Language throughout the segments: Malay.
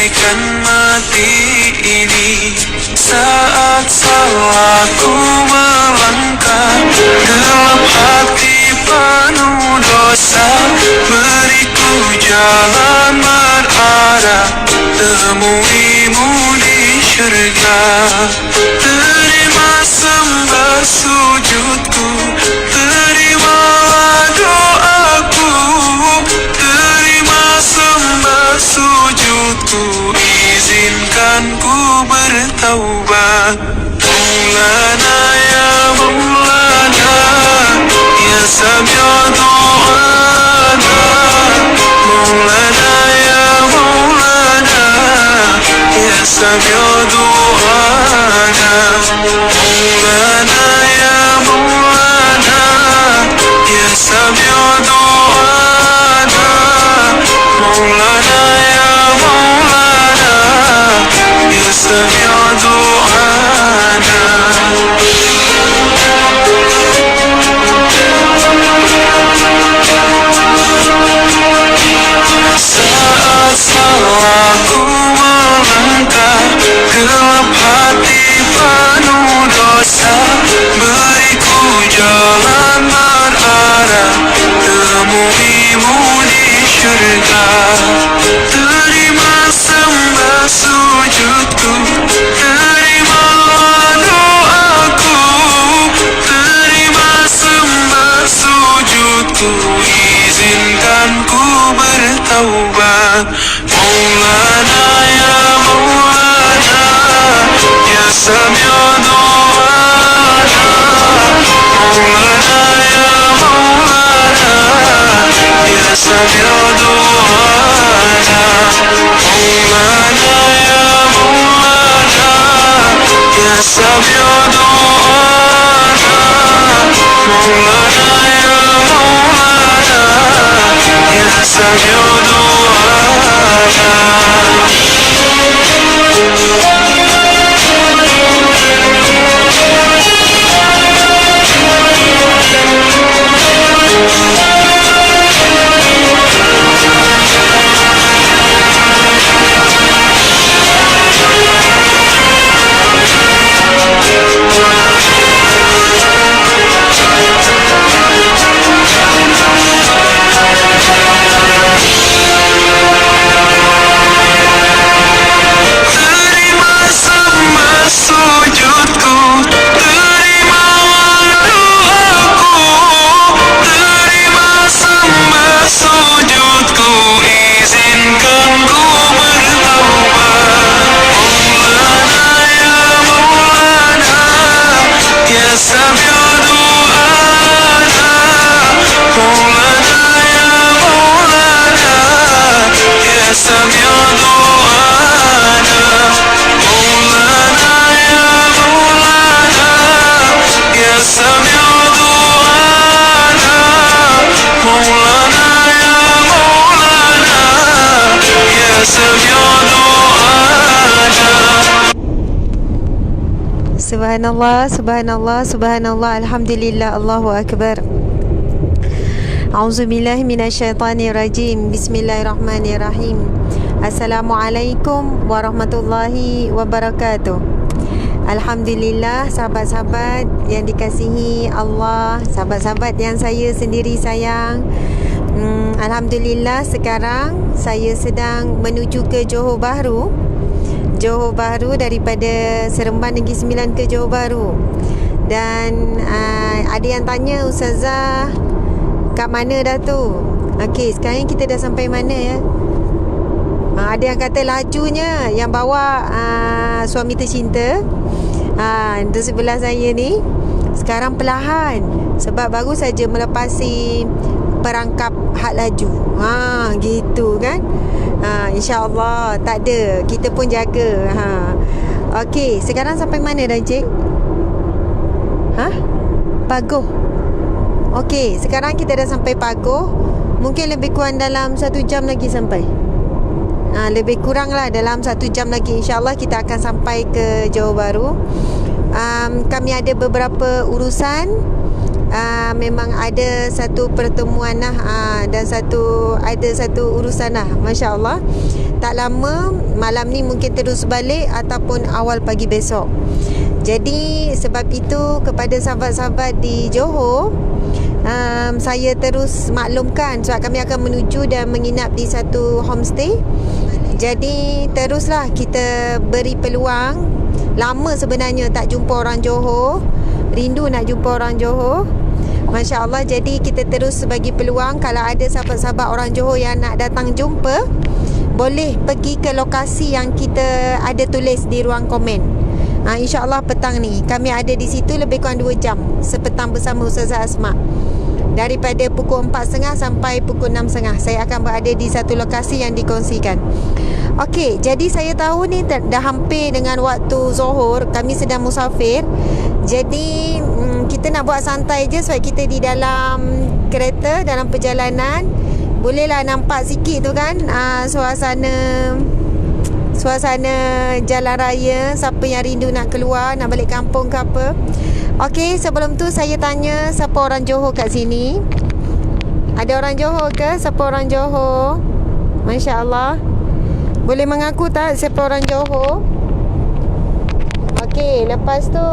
bagaikan mati ini. Saat salahku melangkah, gelap hati penuh dosa, beriku jalan berarah, temuimu di syurga. Terima sembah sujudku, terimalah doaku, terima sembah sujudku, izinkan ku bertaubat. Maulana ya Maulana, ya sami'a du'ana. Maulana ya Maulana, ya sami'a du'ana. Maulana ya Maulana, ya sami'a du'ana. Maulana ya Maulana, ya sami'a du'ana. Saat salahku melangkah, gelap hati penuh dosa, beriku jalan berarah, temuimu di syurga. Terima sembah sujudku, terimalah doaku, terima sembah sujudku, izinkan ku bertaubat. Maulana ya Maulana, ya sami'a du'ana. Maulana ya Maulana, ya sami'a du'ana. Maulana ya Maulana, ya sami'a du'ana. Maulana ya Maulana, ya sami'a du'ana. Terima sembah sujudku, terimalah doaku, terima sembah sujudku, izinkan ku bertaubat. Maulana ya Maulana, ya sami'a du'ana. Maulana ya Maulana, ya sami'a du'ana. Maulana ya Maulana, ya sami'a du'ana. Maulana ya Maulana, ya sami'a du'ana. Subhanallah, subhanallah, subhanallah, alhamdulillah, Allahu akbar. A'udzubillahi minasyaitanirrajim. Bismillahirrahmanirrahim. Assalamualaikum warahmatullahi wabarakatuh. Alhamdulillah, sahabat-sahabat yang dikasihi Allah, sahabat-sahabat yang saya sendiri sayang. Alhamdulillah, sekarang saya sedang menuju ke Johor Bahru. Johor Bahru, daripada Seremban Negeri Sembilan ke Johor Bahru. Dan ada yang tanya, Ustazah, kat mana dah tu? Okey, sekarang kita dah sampai mana ya? Ada yang kata lajunya, yang bawa suami tercinta. Di sebelah saya ni sekarang perlahan, sebab baru saja melepasi perangkap had laju. Gitu kan. InsyaAllah tak ada, kita pun jaga. Okey, sekarang sampai mana dah, Encik? Pagoh. Okey, sekarang kita dah sampai Pagoh. Mungkin lebih kurang dalam 1 jam lagi sampai. Lebih kurang lah dalam 1 jam lagi, InsyaAllah kita akan sampai ke Johor Bahru. Kami ada beberapa urusan memang ada satu pertemuan lah, dan ada satu urusan lah. Masya Allah, tak lama malam ni mungkin terus balik ataupun awal pagi besok. Jadi sebab itu kepada sahabat-sahabat di Johor, saya terus maklumkan sebab kami akan menuju dan menginap di satu homestay. Jadi teruslah kita beri peluang. Lama sebenarnya tak jumpa orang Johor, rindu nak jumpa orang Johor. Masya Allah, jadi kita terus bagi peluang. Kalau ada sahabat-sahabat orang Johor yang nak datang jumpa, boleh pergi ke lokasi yang kita ada tulis di ruang komen. InsyaAllah petang ni kami ada di situ lebih kurang 2 jam sepetang bersama Ustazah Asma. Daripada pukul 4.30 sampai pukul 6.30 saya akan berada di satu lokasi yang dikongsikan. Okey, jadi saya tahu ni dah hampir dengan waktu Zuhur. Kami sedang musafir. Jadi kita nak buat santai je sebab kita di dalam kereta, dalam perjalanan. Bolehlah nampak sikit tu kan, suasana jalan raya. Siapa yang rindu nak keluar, nak balik kampung ke apa. Okey, sebelum tu saya tanya siapa orang Johor kat sini. Ada orang Johor ke? Siapa orang Johor? Masya Allah. Boleh mengaku tak siapa orang Johor? Okey, lepas tu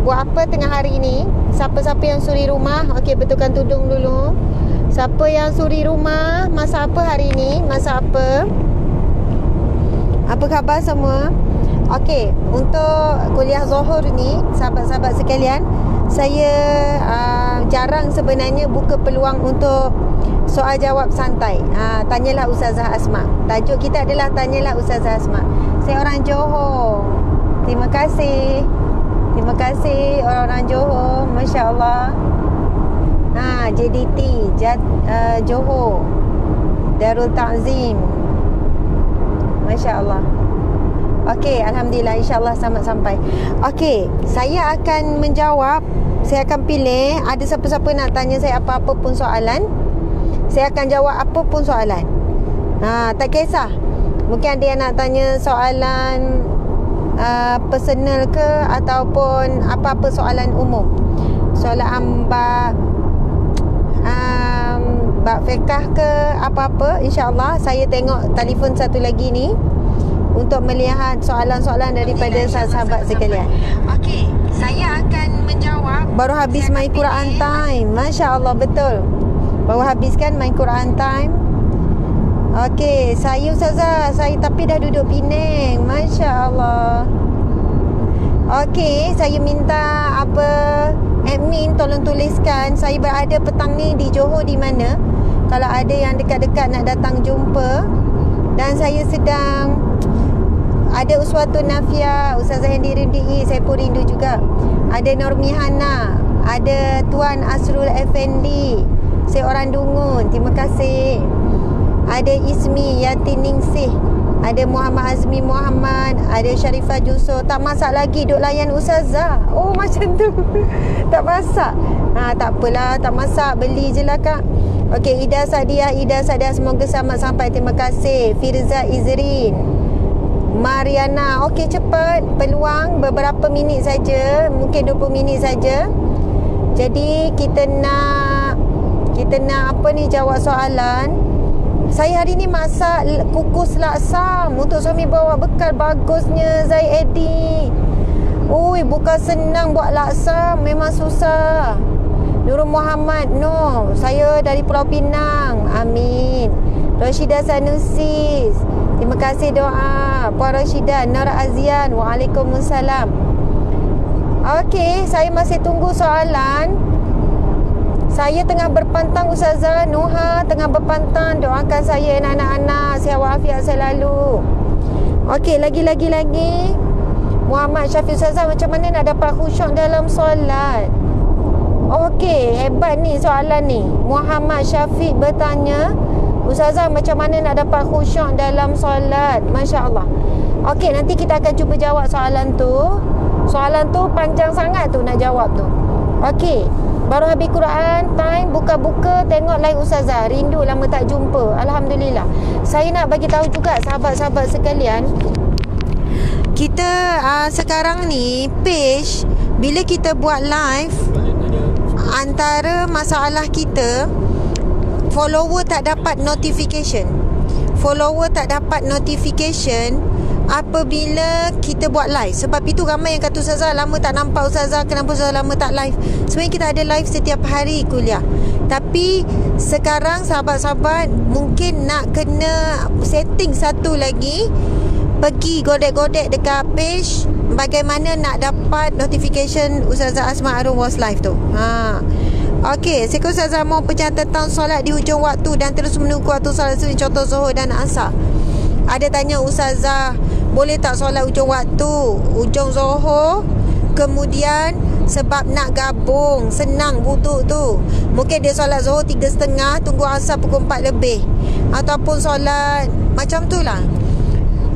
buat apa tengah hari ni? Siapa-siapa yang suri rumah? Okey, betulkan tudung dulu. Siapa yang suri rumah? Masak apa hari ni? Masak apa? Apa khabar semua? Okey, untuk kuliah Zuhur ni, sahabat-sahabat sekalian, saya jarang sebenarnya buka peluang untuk soal jawab santai. Tanyalah Ustazah Asma. Tajuk kita adalah Tanyalah Ustazah Asma. Saya orang Johor. Terima kasih. Terima kasih orang-orang Johor. Masya Allah. JDT Johor, Darul Ta'zim. Masya Allah. Okey, Alhamdulillah, insyaAllah selamat sampai. Okey, saya akan menjawab. Saya akan pilih. Ada siapa-siapa nak tanya saya apa-apa pun soalan, saya akan jawab apa pun soalan. Tak kisah. Mungkin ada yang nak tanya soalan personal ke, ataupun apa-apa soalan umum. Soalan bab fiqah ke, apa-apa. InsyaAllah saya tengok telefon satu lagi ni untuk melihat soalan-soalan daripada sahabat sekalian. Okey, saya akan menjawab. Baru habis My Quran Time. Masya Allah, betul. Baru habis kan My Quran Time. Okey, saya Ustazah, saya tapi dah duduk Penang. Masya Allah. Okey, saya minta admin tolong tuliskan saya berada petang ni di Johor di mana. Kalau ada yang dekat-dekat nak datang jumpa. Dan saya sedang ada Uswatun Nafia, Ustazah yang dirindui, saya pun rindu juga. Ada Normihana, ada Tuan Asrul Effendi, saya orang Dungun, terima kasih. Ada Ismi Yati Ningsih, ada Muhammad Azmi Muhammad, ada Sharifah Juso. Tak masak lagi, duk layan Ustazah. Oh, macam tu. Tak masak. Tak apalah, tak masak, beli je lah Kak. Okey, Ida Sadiah, semoga selamat sampai. Terima kasih. Firza Izrin, Mariana. Okey, cepat. Peluang beberapa minit saja, mungkin 20 minit saja. Jadi kita nak apa ni, jawab soalan. Saya hari ni masak kukus laksam untuk suami bawa bekal. Bagusnya Zaidi. Ui, bukan senang buat laksam, memang susah. Nurul Muhammad, no, saya dari Pulau Pinang. Amin. Rashidah Sanusi, terima kasih doa. Puan Rashidah. Nara Azian, waalaikumsalam. Okey, saya masih tunggu soalan. Saya tengah berpantang Ustazah. Nuha tengah berpantang. Doakan saya anak-anak sihat walafiat selalu. Okey, lagi. Muhammad Syafiq, Ustazah, macam mana nak dapat khusyuk dalam solat? Okey, hebat ni soalan ni. Muhammad Syafiq bertanya, Ustazah, macam mana nak dapat khusyuk dalam solat? Masya Allah. Okey, nanti kita akan cuba jawab soalan tu. Soalan tu panjang sangat tu nak jawab tu. Okey, baru habis Quran time, buka-buka tengok live Ustazah. Rindu lama tak jumpa. Alhamdulillah. Saya nak bagi tahu juga sahabat-sahabat sekalian, kita sekarang ni page bila kita buat live, antara masalah kita, follower tak dapat notification. Apabila kita buat live. Sebab itu ramai yang kata, Ustazah lama tak nampak Ustazah, kenapa Ustazah lama tak live? Sebenarnya kita ada live setiap hari kuliah. Tapi sekarang sahabat-sahabat mungkin nak kena setting satu lagi, pergi godek-godek dekat page bagaimana nak dapat notification Ustazah Asma Arum was live tu. Okey, sekarang Ustazah mau pencahayaan tentang solat di hujung waktu dan terus menunggu waktu solat sunyi, contoh Zuhur dan Asar. Ada tanya Ustazah, boleh tak solat hujung waktu, hujung Zuhur, kemudian sebab nak gabung, senang wuduk tu, mungkin dia solat Zuhur 3.30, tunggu Asar pukul 4 lebih, ataupun solat macam tu lah.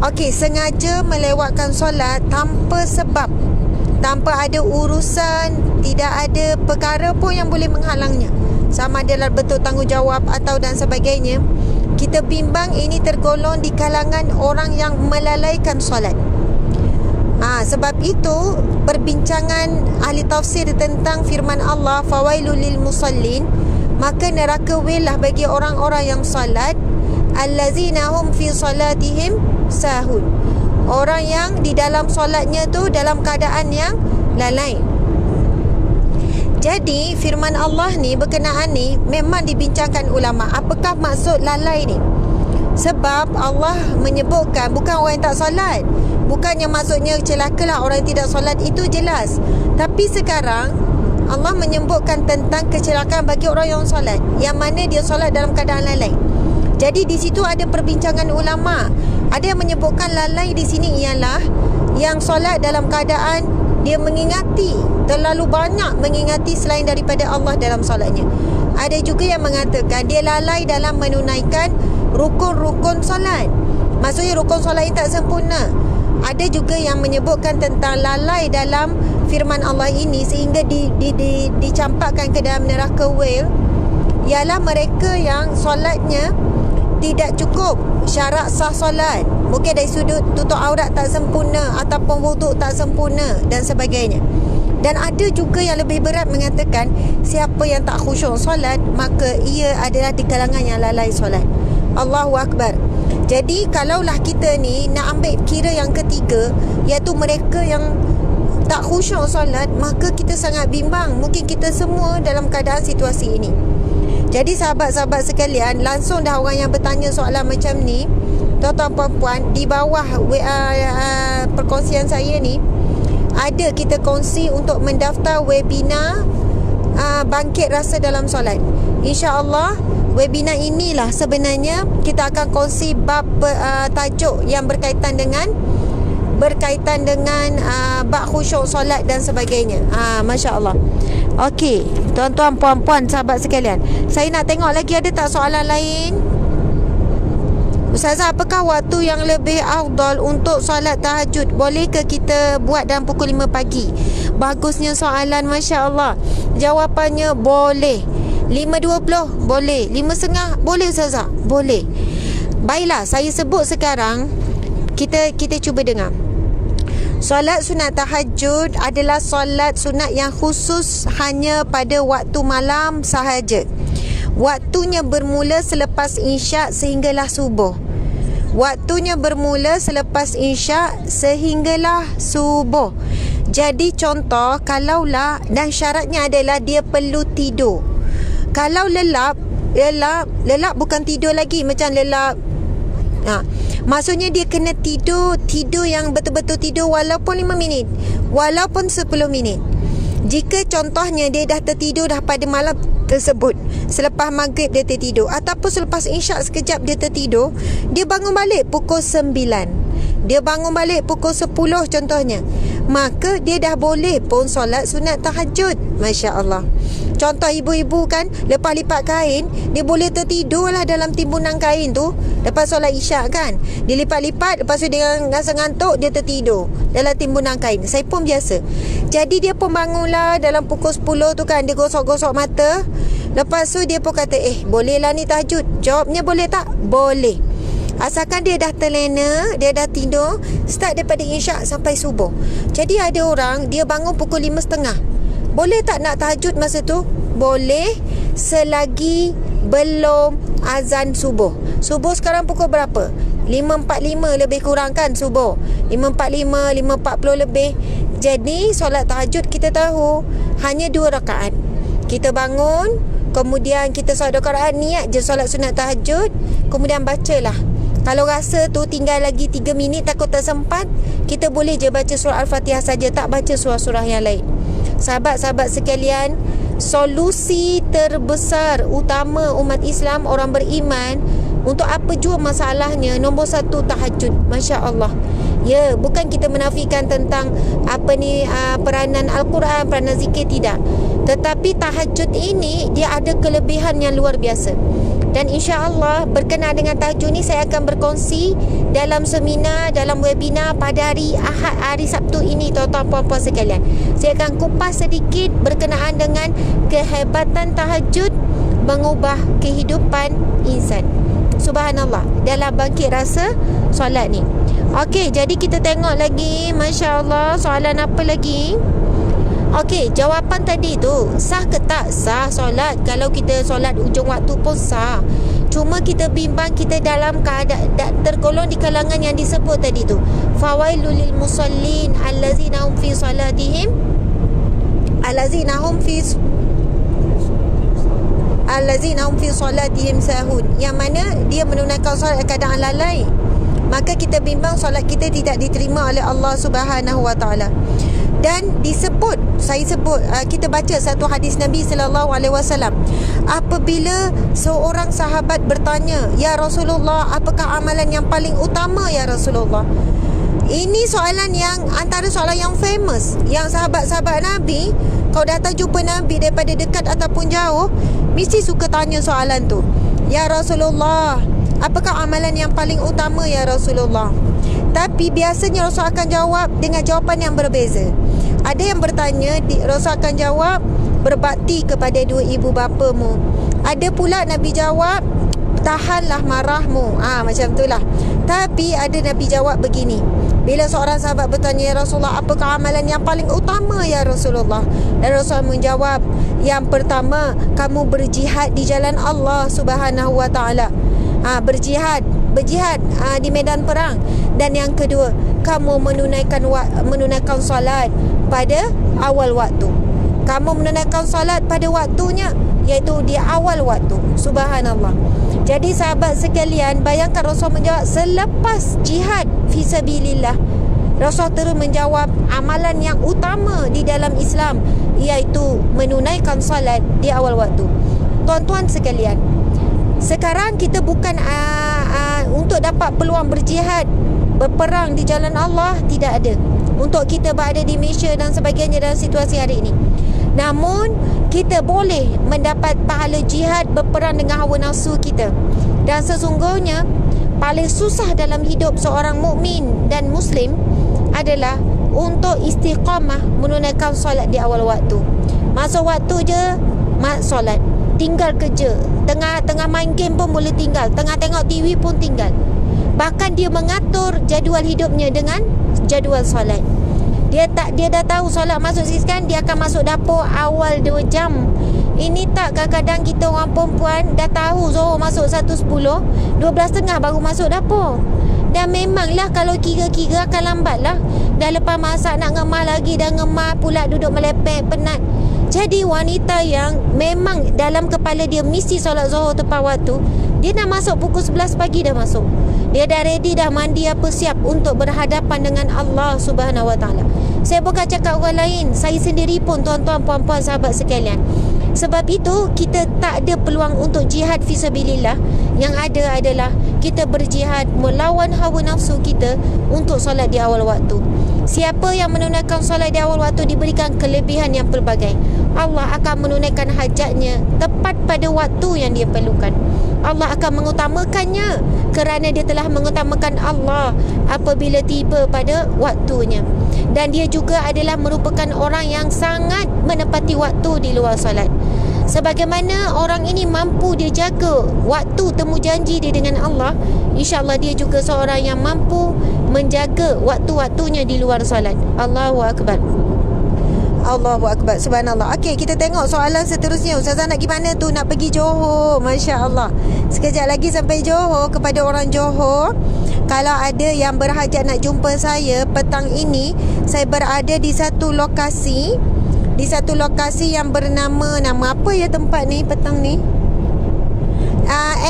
Okey, sengaja melewatkan solat tanpa sebab, tanpa ada urusan, tidak ada perkara pun yang boleh menghalangnya, sama ada betul tanggungjawab atau dan sebagainya. Kita bimbang ini tergolong di kalangan orang yang melalaikan solat. Sebab itu perbincangan ahli tafsir tentang firman Allah, fawailul lil musallin, maka neraka wilah bagi orang-orang yang solat, allazina hum fi salatihim sahun, orang yang di dalam solatnya tu dalam keadaan yang lalai. Jadi firman Allah ni berkenaan ni memang dibincangkan ulama. Apakah maksud lalai ni? Sebab Allah menyebutkan bukan orang yang tak solat, bukannya maksudnya celakalah orang yang tidak solat, itu jelas. Tapi sekarang Allah menyebutkan tentang kecelakaan bagi orang yang solat, yang mana dia solat dalam keadaan lalai. Jadi di situ ada perbincangan ulama. Ada yang menyebutkan lalai di sini ialah yang solat dalam keadaan dia mengingati, terlalu banyak mengingati selain daripada Allah dalam solatnya. Ada juga yang mengatakan dia lalai dalam menunaikan rukun-rukun solat. Maksudnya rukun solat ini tak sempurna. Ada juga yang menyebutkan tentang lalai dalam firman Allah ini sehingga dicampakkan ke dalam neraka wil, ialah mereka yang solatnya tidak cukup syarat sah solat. Mungkin dari sudut tutup aurat tak sempurna, ataupun wuduk tak sempurna dan sebagainya. Dan ada juga yang lebih berat mengatakan siapa yang tak khusyuk solat, maka ia adalah di kalangan yang lalai solat. Allahu Akbar. Jadi kalaulah kita ni nak ambil kira yang ketiga, iaitu mereka yang tak khusyuk solat, maka kita sangat bimbang. Mungkin kita semua dalam keadaan situasi ini. Jadi sahabat-sahabat sekalian, langsung dah orang yang bertanya soalan macam ni, tuan-tuan puan-puan, di bawah perkongsian saya ni ada kita kongsi untuk mendaftar webinar bangkit rasa dalam solat. InsyaAllah webinar inilah sebenarnya kita akan kongsi bab tajuk yang berkaitan dengan bab khusyuk solat dan sebagainya. Masya Allah. Okey, tuan-tuan puan-puan sahabat sekalian, saya nak tengok lagi ada tak soalan lain. Ustazah, apakah waktu yang lebih afdal untuk solat tahajud? Boleh ke kita buat dalam pukul 5 pagi? Bagusnya soalan, Masya Allah. Jawapannya boleh. 5.20 boleh, 5.30 boleh Ustazah? Boleh. Baiklah, saya sebut sekarang. Kita cuba dengar. Solat sunat tahajud adalah solat sunat yang khusus hanya pada waktu malam sahaja. Waktunya bermula selepas isyak sehinggalah subuh. Jadi contoh, kalaulah, dan syaratnya adalah dia perlu tidur. Kalau lelap bukan tidur lagi macam lelap. Maksudnya dia kena tidur yang betul-betul tidur, walaupun 5 minit, walaupun 10 minit. Jika contohnya dia dah tertidur dah pada malam tersebut, selepas maghrib dia tertidur, ataupun selepas isyak sekejap dia tertidur, dia bangun balik pukul 9, dia bangun balik pukul 10 contohnya, maka dia dah boleh pun solat sunat tahajud. Masya Allah. Contoh ibu-ibu kan, lepas lipat kain, dia boleh tertidur lah dalam timbunan kain tu lepas solat isyak kan. Dia lipat-lipat, lepas tu dia rasa ngantuk, dia tertidur dalam timbunan kain. Saya pun biasa. Jadi dia pun bangunlah dalam pukul 10 tu kan, dia gosok-gosok mata. Lepas tu dia pun kata, boleh lah ni tahajud. Jawabnya boleh tak? Boleh. Asalkan dia dah terlena, dia dah tidur, start daripada isyak sampai subuh. Jadi ada orang dia bangun pukul 5.30. Boleh tak nak tahajud masa tu? Boleh, selagi belum azan subuh. Subuh sekarang pukul berapa? 5.45 lebih kurang kan subuh. 5.45, 5.40 lebih. Jadi solat tahajud kita tahu hanya 2 rakaat. Kita bangun, kemudian kita solat 2 rakaat, niat je solat sunat tahajud, kemudian bacalah. Kalau rasa tu tinggal lagi 3 minit takut tak sempat, kita boleh je baca surah Al-Fatihah saja, tak baca surah-surah yang lain. Sahabat-sahabat sekalian, solusi terbesar utama umat Islam, orang beriman, untuk apa jua masalahnya, nombor 1 tahajud. Masya Allah. Ya, bukan kita menafikan tentang peranan Al-Quran, peranan zikir, tidak. Tetapi tahajud ini dia ada kelebihan yang luar biasa. Dan insya-Allah berkenaan dengan tahajud ni saya akan berkongsi dalam seminar, dalam webinar pada hari Ahad, hari Sabtu ini, tuan-tuan puan-puan sekalian. Saya akan kupas sedikit berkenaan dengan kehebatan tahajud mengubah kehidupan insan. Subhanallah, dalam bangkit rasa solat ni. Okey, jadi kita tengok lagi. Masya Allah, soalan apa lagi? Okey, jawapan tadi tu, sah ke tak sah solat? Kalau kita solat ujung waktu pun sah. Cuma kita bimbang kita dalam keadaan tergolong di kalangan yang disebut tadi tu. Fawailul lil musallin allazina hum fi salatihim allazina hum fi salatihim sahun. Yang mana dia menunaikan solat keadaan lalai. Maka kita bimbang solat kita tidak diterima oleh Allah Subhanahu Wa Taala. Dan kita baca satu hadis Nabi sallallahu alaihi wasallam. Apabila seorang sahabat bertanya, "Ya Rasulullah, apakah amalan yang paling utama ya Rasulullah?" Ini soalan yang antara soalan yang famous, yang sahabat-sahabat Nabi, kalau datang jumpa Nabi daripada dekat ataupun jauh, mesti suka tanya soalan tu. "Ya Rasulullah, apakah amalan yang paling utama ya Rasulullah?" Tapi biasanya Rasul akan jawab dengan jawapan yang berbeza. Ada yang bertanya, Rasul akan jawab, berbakti kepada 2 ibu bapamu. Ada pula Nabi jawab, tahanlah marahmu. Macam itulah. Tapi ada Nabi jawab begini. Bila seorang sahabat bertanya, "Ya Rasulullah, apakah amalan yang paling utama ya Rasulullah?" Dan Rasul menjawab, "Yang pertama, kamu berjihad di jalan Allah Subhanahu Wa Taala." Berjihad di medan perang. Dan yang kedua, kamu menunaikan solat pada awal waktu. Kamu menunaikan solat pada waktunya, iaitu di awal waktu. Subhanallah. Jadi sahabat sekalian, bayangkan Rasul menjawab selepas jihad fisabilillah. Rasul terus menjawab amalan yang utama di dalam Islam, iaitu menunaikan solat di awal waktu. Tuan-tuan sekalian, sekarang kita bukan untuk dapat peluang berjihad, berperang di jalan Allah, tidak ada. Untuk kita berada di Malaysia dan sebagainya dalam situasi hari ini. Namun kita boleh mendapat pahala jihad berperang dengan hawa nafsu kita. Dan sesungguhnya paling susah dalam hidup seorang mukmin dan muslim adalah untuk istiqamah menunaikan solat di awal waktu. Masuk waktu je solat, tinggal kerja, tengah main game pun boleh tinggal, tengah tengok TV pun tinggal. Bahkan dia mengatur jadual hidupnya dengan jadual solat. Dia dah tahu solat masuk sekian, dia akan masuk dapur awal 2 jam. Ini tak, kadang-kadang kita orang perempuan dah tahu Zohor masuk 1.10, 12.30 baru masuk dapur. Dan memanglah kalau kira-kira akan lambat lah. Dah lepas masak nak ngemah lagi, dah ngemah pula duduk melepek, penat. Jadi wanita yang memang dalam kepala dia mesti solat Zohor tepat waktu, dia dah masuk pukul 11 pagi dah masuk. Dia dah ready, dah mandi apa siap untuk berhadapan dengan Allah Subhanahu Wa Taala. Saya bukan cakap orang lain, saya sendiri pun tuan-tuan puan-puan sahabat sekalian. Sebab itu kita tak ada peluang untuk jihad fisabilillah. Yang ada adalah kita berjihad melawan hawa nafsu kita untuk solat di awal waktu. Siapa yang menunaikan solat di awal waktu diberikan kelebihan yang pelbagai. Allah akan menunaikan hajatnya tepat pada waktu yang dia perlukan. Allah akan mengutamakannya kerana dia telah mengutamakan Allah apabila tiba pada waktunya. Dan dia juga adalah merupakan orang yang sangat menepati waktu di luar solat. Sebagaimana orang ini mampu dia jaga waktu temu janji dia dengan Allah, insya-Allah dia juga seorang yang mampu menjaga waktu-waktunya di luar solat. Allahu akbar. Allahu akbar. Subhanallah. Okey, kita tengok soalan seterusnya. Ustazah nak pergi mana tu? Nak pergi Johor. Masya-Allah. Sekejap lagi sampai Johor. Kepada orang Johor, kalau ada yang berhajat nak jumpa saya petang ini, saya berada di satu lokasi. Di satu lokasi yang bernama, nama apa ya tempat ni petang ni?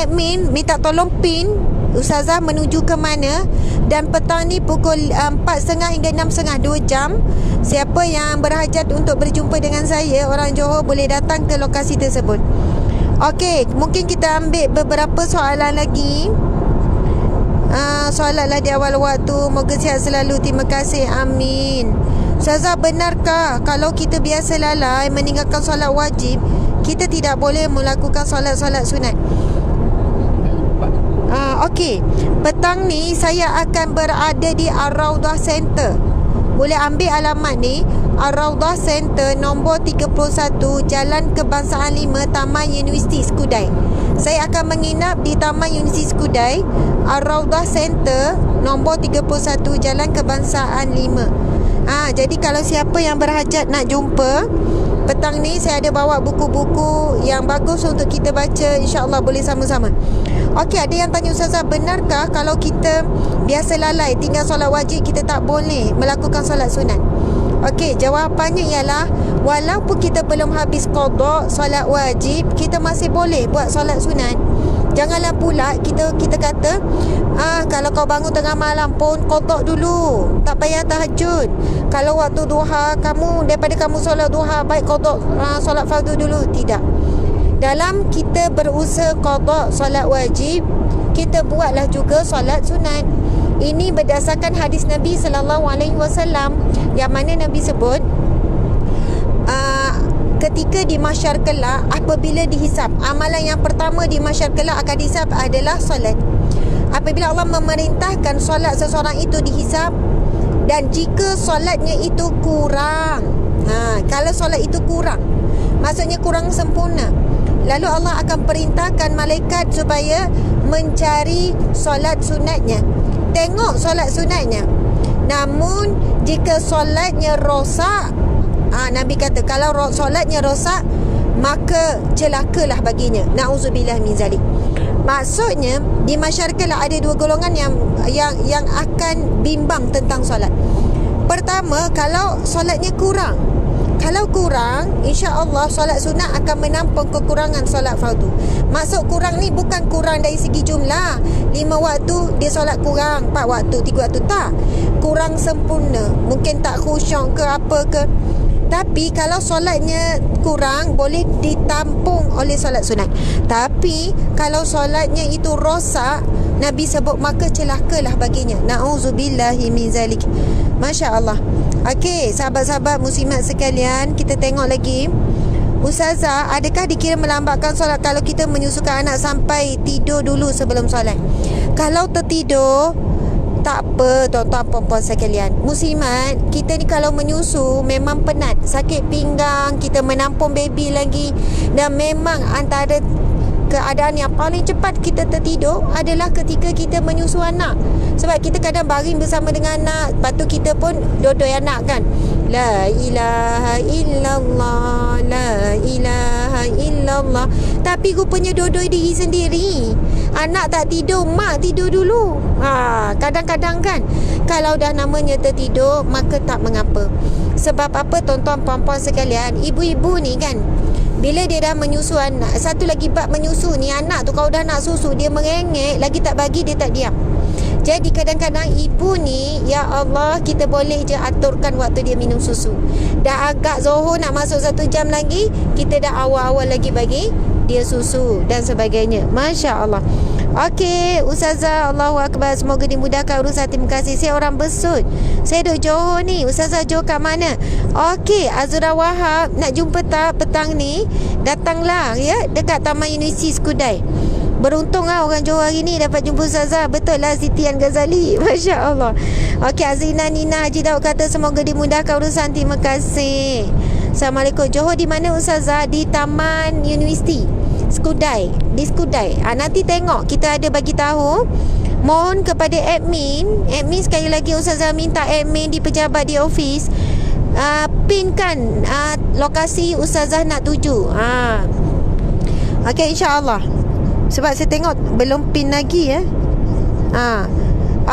Admin minta tolong pin Ustazah menuju ke mana. Dan petang ni pukul 4.30 hingga 6.30, 2 jam. Siapa yang berhajat untuk berjumpa dengan saya, orang Johor, boleh datang ke lokasi tersebut. Okey, mungkin kita ambil beberapa soalan lagi. Solatlah di awal waktu. Moga sihat selalu. Terima kasih. Amin. Ustazah, benarkah kalau kita biasa lalai meninggalkan solat wajib, kita tidak boleh melakukan solat-solat sunat? Okey, petang ni saya akan berada di Ar-Raudhah Center. Boleh ambil alamat ni, Ar-Raudhah Center nombor 31, Jalan Kebangsaan 5, Taman Universiti Skudai. Saya akan menginap di Taman Universiti Skudai, Ar-Raudhah Center nombor 31, Jalan Kebangsaan 5. Jadi kalau siapa yang berhajat nak jumpa petang ni, saya ada bawa buku-buku yang bagus untuk kita baca. InsyaAllah boleh sama-sama. Okey, ada yang tanya, Ustazah, benarkah kalau kita biasa lalai tinggal solat wajib, kita tak boleh melakukan solat sunat? Okey, jawapannya ialah walaupun kita belum habis qada solat wajib, kita masih boleh buat solat sunat. Janganlah pula kita kata, kalau kau bangun tengah malam pun qada dulu, tak payah tahajud. Kalau waktu duha daripada kamu solat duha, baik qada solat fardu dulu. Tidak. Dalam kita berusaha qada solat wajib, kita buatlah juga solat sunat. Ini berdasarkan hadis Nabi SAW, yang mana Nabi sebut, ketika di mahsyar kelak, apabila dihisap, amalan yang pertama di mahsyar kelak akan dihisap adalah solat. Apabila Allah memerintahkan solat seseorang itu dihisap, dan jika solatnya itu kurang, kalau solat itu kurang, maksudnya kurang sempurna, lalu Allah akan perintahkan malaikat supaya mencari solat sunatnya, tengok solat sunatnya. Namun jika solatnya rosak, Nabi kata kalau solatnya rosak, maka celakalah baginya. Na'udzubillah min zalik. Maksudnya di masyarakat ada dua golongan yang akan bimbang tentang solat. Pertama, kalau solatnya kurang. Kalau kurang, insya-Allah solat sunat akan menampung kekurangan solat fardu. Maksud kurang ni bukan kurang dari segi jumlah. 5 waktu dia solat kurang, 4 waktu, 3 waktu, tak. Kurang sempurna. Mungkin tak khusyuk ke apa ke. Tapi kalau solatnya kurang, boleh ditampung oleh solat sunat. Tapi kalau solatnya itu rosak, Nabi sebut maka celakalah baginya. Na'udzubillahi min zalik. Masya Allah. Okey, sahabat-sahabat muslimat sekalian, kita tengok lagi. Ustazah, adakah dikira melambatkan solat kalau kita menyusukan anak sampai tidur dulu sebelum solat? Kalau tertidur, tak apa tuan-tuan puan-puan sekalian. Muslimat, kita ni kalau menyusu memang penat, sakit pinggang, kita menampung baby lagi, dan memang antara keadaan yang paling cepat kita tertidur adalah ketika kita menyusu anak. Sebab kita kadang baring bersama dengan anak, lepas tu kita pun dodoi anak kan. La ilaha illallah, la ilaha illallah. Tapi rupanya dodoi diri sendiri. Anak tak tidur, mak tidur dulu. Kadang-kadang kan, kalau dah namanya tertidur, maka tak mengapa. Sebab apa tuan-tuan puan-puan sekalian, ibu-ibu ni kan, bila dia dah menyusu anak, satu lagi bab menyusu ni, anak tu kalau dah nak susu, dia merengek, lagi tak bagi, dia tak diam. Jadi kadang-kadang ibu ni, ya Allah, kita boleh je aturkan waktu dia minum susu. Dah agak Zohor nak masuk 1 jam lagi, kita dah awal-awal lagi bagi dia susu dan sebagainya. Masya Allah. Okey, Ustazah, Allahu Akbar, semoga dimudahkan urusan. Terima kasih. Saya orang Besut, saya duduk Johor ni. Ustazah Johor kat mana? Okey, Azura Wahab, nak jumpa tak petang ni? Datanglah ya, dekat Taman Universiti Skudai. Beruntung lah orang Johor hari ni dapat jumpa Ustazah. Betul lah, Siti An Ghazali. Masya Allah. Okey, Azrina Nina Haji Daud kata semoga dimudahkan urusan. Terima kasih. Assalamualaikum. Johor di mana Ustazah? Di Taman Universiti Skudai. Di Skudai. Nanti tengok, kita ada bagi tahu. Mohon kepada admin sekali lagi Ustazah minta admin di pejabat di office pinkan lokasi Ustazah nak tuju. Okey, insya-Allah. Sebab saya tengok belum pin lagi ya.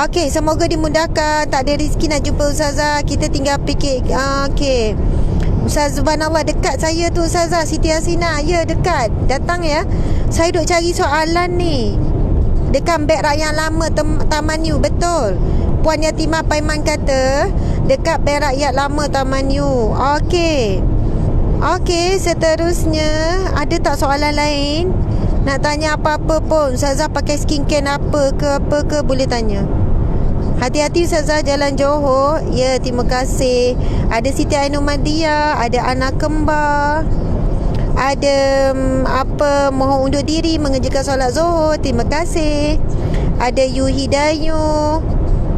Okey, semoga dimudahkan. Tak ada rezeki nak jumpa Ustazah, kita tinggal fikir. Okey. Ustaz, subhanallah, dekat saya tu Ustazah Siti Hasina. Ya, dekat. Datang ya. Saya duk cari soalan ni. Dekat beg rakyat lama Taman U. Betul. Puan Yatimah Paiman kata dekat beg rakyat lama Taman U. Okey. Okey, seterusnya ada tak soalan lain? Nak tanya apa-apa pun, Ustazah pakai skincare apa ke boleh tanya. Hati-hati Ustazah jalan Johor. Ya, terima kasih. Ada Siti Ainul Madia, ada anak kembar, ada mohon undur diri mengerjakan solat Zuhur. Terima kasih. Ada Yu Hidayu.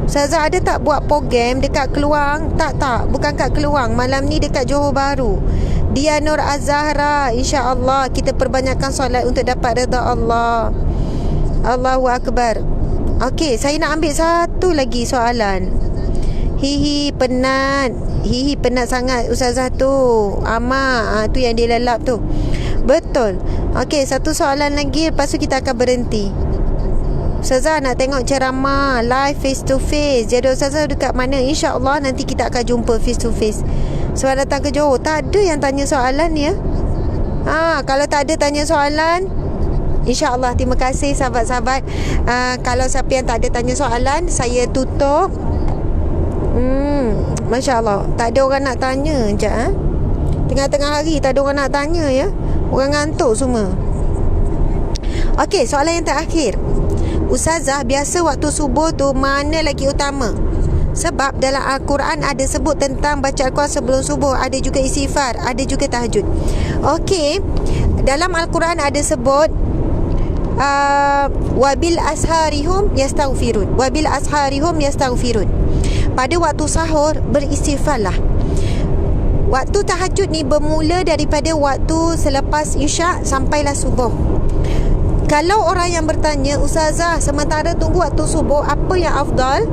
Ustazah ada tak buat program dekat Keluang? Tak, bukan kat Keluang. Malam ni dekat Johor Bahru. Dia Nur Az-Zahra. InsyaAllah kita perbanyakkan solat untuk dapat redha Allah. Allahu Akbar. Okey, saya nak ambil satu lagi soalan. Hihi penat sangat Ustazah tu. Tu yang dia lelap tu. Betul. Okey, satu soalan lagi, lepas tu kita akan berhenti. Ustazah nak tengok ceramah live face to face. Jadi Ustazah dekat mana? InsyaAllah nanti kita akan jumpa face to face. Sebab datang ke Johor, tak ada yang tanya soalan ya. Kalau tak ada tanya soalan, InsyaAllah. Terima kasih sahabat-sahabat. Kalau siapa yang tak ada tanya soalan, saya tutup. Masya Allah, tak ada orang nak tanya je. Tengah-tengah hari tak ada orang nak tanya ya. Orang ngantuk semua. Okey, soalan yang terakhir. Ustazah, biasa waktu subuh tu mana lagi utama? Sebab dalam Al-Quran ada sebut tentang baca Al-Quran sebelum subuh. Ada juga istighfar, ada juga tahajud. Okey, dalam Al-Quran ada sebut wabil asharihum yastaghfirun. Wabil asharihum yastaghfirun. Pada waktu sahur beristighfarlah. Waktu tahajud ni bermula daripada waktu selepas isyak sampailah subuh. Kalau orang yang bertanya, Ustazah, sementara tunggu waktu subuh, apa yang afdal?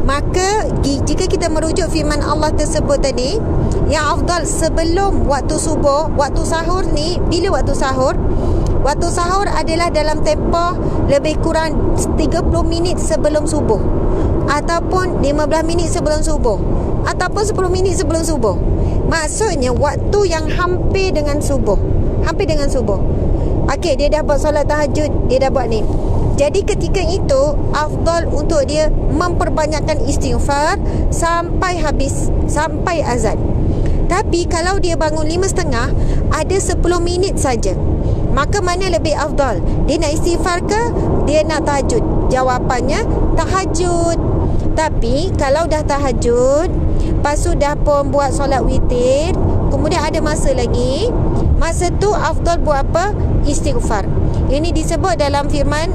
Maka jika kita merujuk firman Allah tersebut tadi, yang afdal sebelum waktu subuh. Waktu sahur ni, bila waktu sahur? Waktu sahur adalah dalam tempoh lebih kurang 30 minit sebelum subuh, ataupun 15 minit sebelum subuh, ataupun 10 minit sebelum subuh. Maksudnya waktu yang hampir dengan subuh. Hampir dengan subuh. Okey, dia dah buat solat tahajud, dia dah buat ni. Jadi ketika itu afdal untuk dia memperbanyakkan istighfar sampai habis, sampai azan. Tapi kalau dia bangun 5.30, ada 10 minit saja. Maka mana lebih afdal? Dia nak istighfar ke dia nak tahajud? Jawapannya tahajud. Tapi kalau dah tahajud, lepas tu dah pun buat solat witir, kemudian ada masa lagi, masa tu afdal buat apa? Istighfar. Ini disebut dalam firman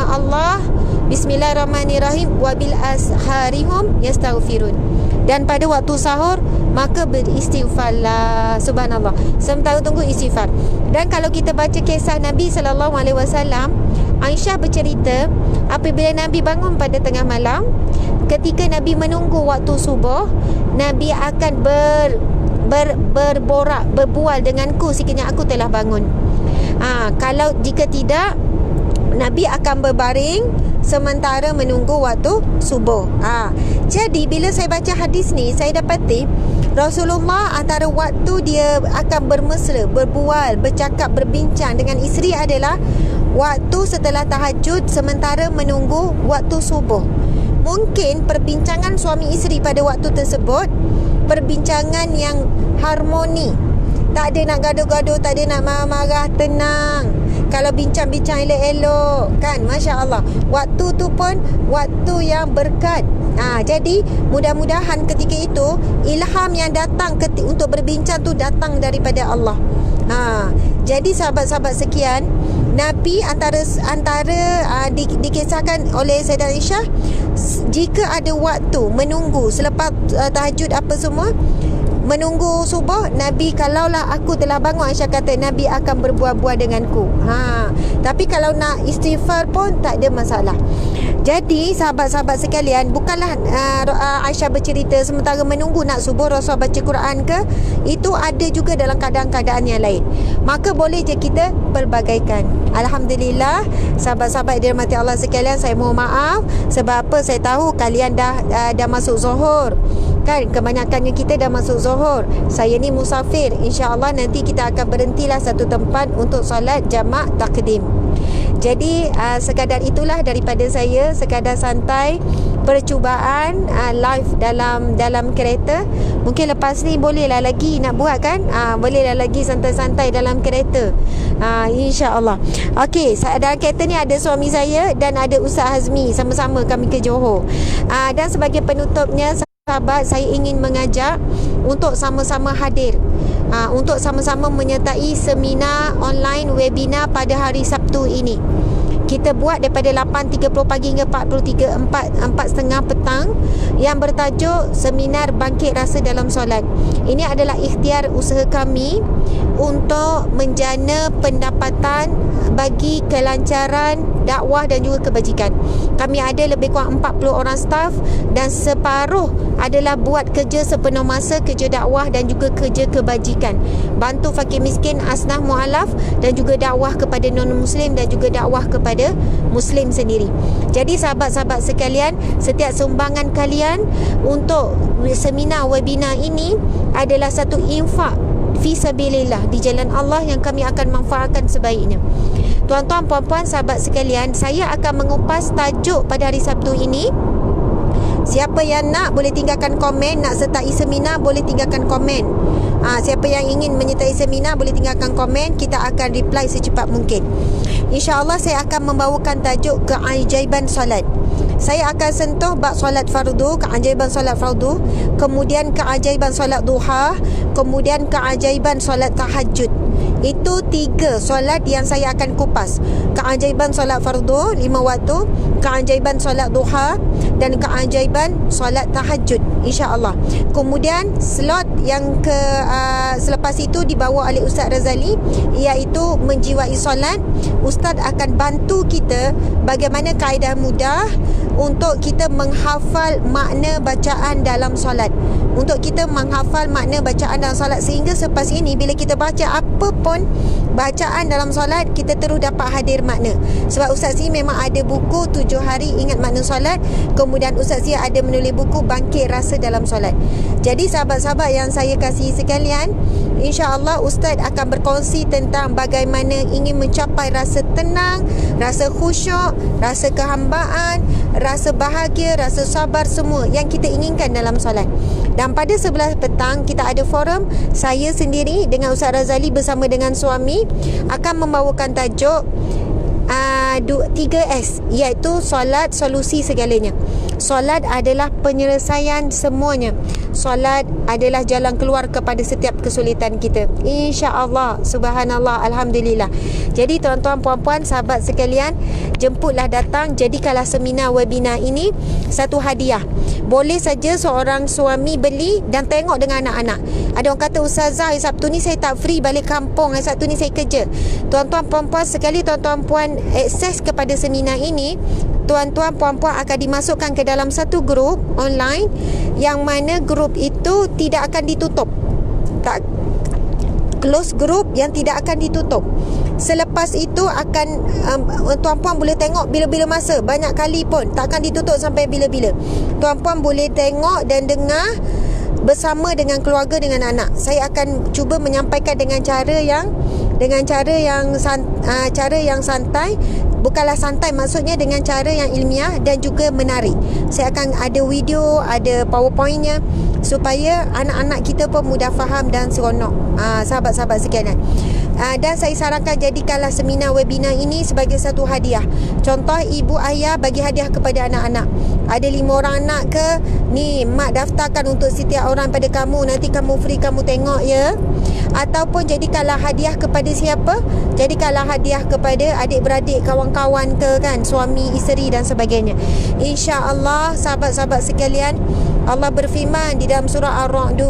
Allah, Bismillahirrahmanirrahim, wabil asharihum yastaghfirun. Dan pada waktu sahur maka beristighfarlah. Subhanallah. Sementara tunggu istighfar. Dan kalau kita baca kisah Nabi SAW, Aisyah bercerita apabila Nabi bangun pada tengah malam, ketika Nabi menunggu waktu subuh, Nabi akan berbual denganku sekiranya aku telah bangun. Kalau jika tidak, Nabi akan berbaring sementara menunggu waktu subuh. Jadi bila saya baca hadis ni, saya dapati Rasulullah antara waktu dia akan bermesra, berbual, bercakap, berbincang dengan isteri adalah waktu setelah tahajud sementara menunggu waktu subuh. Mungkin perbincangan suami isteri pada waktu tersebut perbincangan yang harmoni. Tak ada nak gaduh-gaduh, tak ada nak marah-marah, tenang. Kalau bincang-bincang elok-elok, kan, Masya Allah. Waktu tu pun waktu yang berkat. Jadi mudah-mudahan ketika itu ilham yang datang untuk berbincang tu datang daripada Allah. Jadi sahabat-sahabat sekian, Nabi antara dikisahkan oleh Sayyidah Aisyah, jika ada waktu menunggu selepas tahajud apa semua, menunggu subuh, Nabi, kalaulah aku telah bangun, Aisyah kata Nabi akan berbual-bual denganku. Tapi kalau nak istighfar pun tak ada masalah. Jadi sahabat-sahabat sekalian, bukanlah Aisyah bercerita sementara menunggu nak subuh Rasul baca Quran ke, itu ada juga dalam keadaan-keadaan yang lain. Maka boleh je kita pelbagaikan. Alhamdulillah, sahabat-sahabat dirahmati Allah sekalian, saya mohon maaf sebab apa, saya tahu kalian dah masuk zuhur. Kan kebanyakannya kita dah masuk zuhur. Saya ni musafir. InsyaAllah nanti kita akan berhentilah satu tempat untuk solat jamak takdim. Jadi sekadar itulah daripada saya, sekadar santai percubaan live dalam kereta. Mungkin lepas ni bolehlah lagi nak buat kan, bolehlah lagi santai-santai dalam kereta, insya-Allah. Okey, dalam kereta ni ada suami saya dan ada Ustaz Hazmi, sama-sama kami ke Johor. Dan sebagai penutupnya, sahabat, saya ingin mengajak untuk sama-sama hadir, untuk sama-sama menyertai seminar online webinar pada hari Sabtu ini. Kita buat daripada 8.30 pagi hingga 4.30 petang, yang bertajuk Seminar Bangkit Rasa Dalam Solat. Ini adalah ikhtiar usaha kami untuk menjana pendapatan bagi kelancaran dakwah dan juga kebajikan. Kami ada lebih kurang 40 orang staf dan separuh adalah buat kerja sepenuh masa, kerja dakwah dan juga kerja kebajikan. Bantu fakir miskin, asnaf, mualaf dan juga dakwah kepada non-muslim dan juga dakwah kepada muslim sendiri. Jadi sahabat-sahabat sekalian, setiap sumbangan kalian untuk seminar webinar ini adalah satu infak fisabilillah di jalan Allah yang kami akan manfaatkan sebaiknya. Tuan-tuan, puan-puan, sahabat sekalian, saya akan mengupas tajuk pada hari Sabtu ini. Siapa yang nak boleh tinggalkan komen, nak sertai seminar boleh tinggalkan komen. Siapa yang ingin menyertai seminar boleh tinggalkan komen, kita akan reply secepat mungkin. InsyaAllah saya akan membawakan tajuk keajaiban solat. Saya akan sentuh bab solat fardu, keajaiban solat fardu, kemudian keajaiban solat duha, kemudian keajaiban solat tahajud. Itu 3 solat yang saya akan kupas. Keajaiban solat fardu 5 waktu, keajaiban solat duha dan keajaiban solat tahajud, insya-Allah. Kemudian slot yang selepas itu dibawa oleh Ustaz Razali, iaitu menjiwai solat. Ustaz akan bantu kita bagaimana kaedah mudah untuk kita menghafal makna bacaan dalam solat. Untuk kita menghafal makna bacaan dalam solat, sehingga selepas ini bila kita baca apa pun bacaan dalam solat, kita terus dapat hadir makna. Sebab Ustaz ni memang ada buku 7 hari ingat makna solat. Kemudian Ustaz ni ada menulis buku Bangkit Rasa Dalam Solat. Jadi sahabat-sahabat yang saya kasihi sekalian, insya-Allah Ustaz akan berkongsi tentang bagaimana ingin mencapai rasa tenang, rasa khusyuk, rasa kehambaan, rasa bahagia, rasa sabar, semua yang kita inginkan dalam solat. Dan pada 11 petang kita ada forum, saya sendiri dengan Ustaz Razali bersama dengan suami akan membawakan tajuk 3S, iaitu solat solusi segalanya. Solat adalah penyelesaian semuanya. Solat adalah jalan keluar kepada setiap kesulitan kita, insya-Allah. Subhanallah, alhamdulillah. Jadi tuan-tuan, puan-puan, sahabat sekalian, jemputlah datang. Jadikanlah seminar webinar ini satu hadiah. Boleh saja seorang suami beli dan tengok dengan anak-anak. Ada orang kata, Ustazah, hari Sabtu ni saya tak free balik kampung, hari Sabtu ni saya kerja. Tuan-tuan, puan-puan sekali, tuan-tuan, puan akses kepada seminar ini, tuan-tuan, puan-puan akan dimasukkan ke dalam satu grup online, yang mana grup itu tidak akan ditutup. Tak, close group yang tidak akan ditutup. Selepas itu akan tuan-puan boleh tengok bila-bila masa, banyak kali pun, tak akan ditutup sampai bila-bila. Tuan-puan boleh tengok dan dengar bersama dengan keluarga, dengan anak. Saya akan cuba menyampaikan dengan cara yang santai. Bukanlah santai, maksudnya dengan cara yang ilmiah dan juga menarik. Saya akan ada video, ada powerpointnya, supaya anak-anak kita pun mudah faham dan seronok, sahabat-sahabat sekalian. Dan saya sarankan jadikanlah seminar webinar ini sebagai satu hadiah. Contoh, ibu ayah bagi hadiah kepada anak-anak. Ada 5 orang anak ke, ni mak daftarkan untuk setiap orang pada kamu, nanti kamu free, kamu tengok ya. Ataupun jadikanlah hadiah kepada siapa? Jadikanlah hadiah kepada adik-beradik, kawan-kawan ke kan, suami, isteri dan sebagainya. InsyaAllah sahabat-sahabat sekalian, Allah berfirman di dalam surah Ar-Ra'd,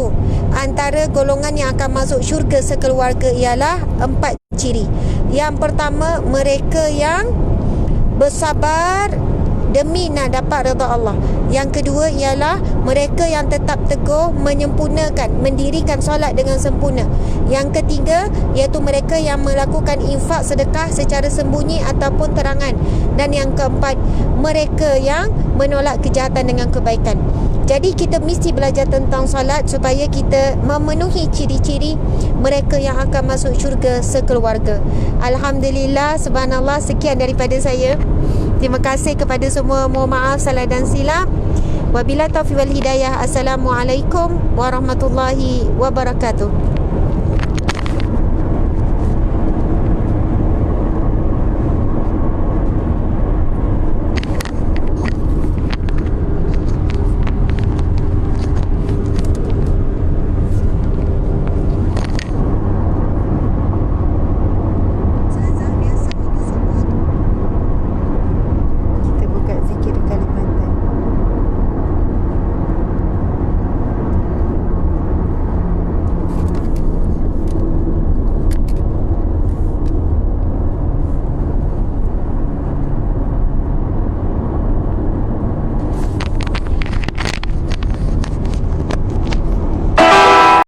antara golongan yang akan masuk syurga sekeluarga ialah 4 ciri. Yang pertama, mereka yang bersabar demi nak dapat redha Allah. Yang kedua ialah mereka yang tetap teguh menyempurnakan, mendirikan solat dengan sempurna. Yang ketiga iaitu mereka yang melakukan infak sedekah secara sembunyi ataupun terangan. Dan yang keempat, mereka yang menolak kejahatan dengan kebaikan. Jadi kita mesti belajar tentang solat supaya kita memenuhi ciri-ciri mereka yang akan masuk syurga sekeluarga. Alhamdulillah, subhanallah, sekian daripada saya. Terima kasih kepada semua. Mohon maaf salah dan silap. Wabillahi taufiq wal hidayah. Assalamualaikum warahmatullahi wabarakatuh.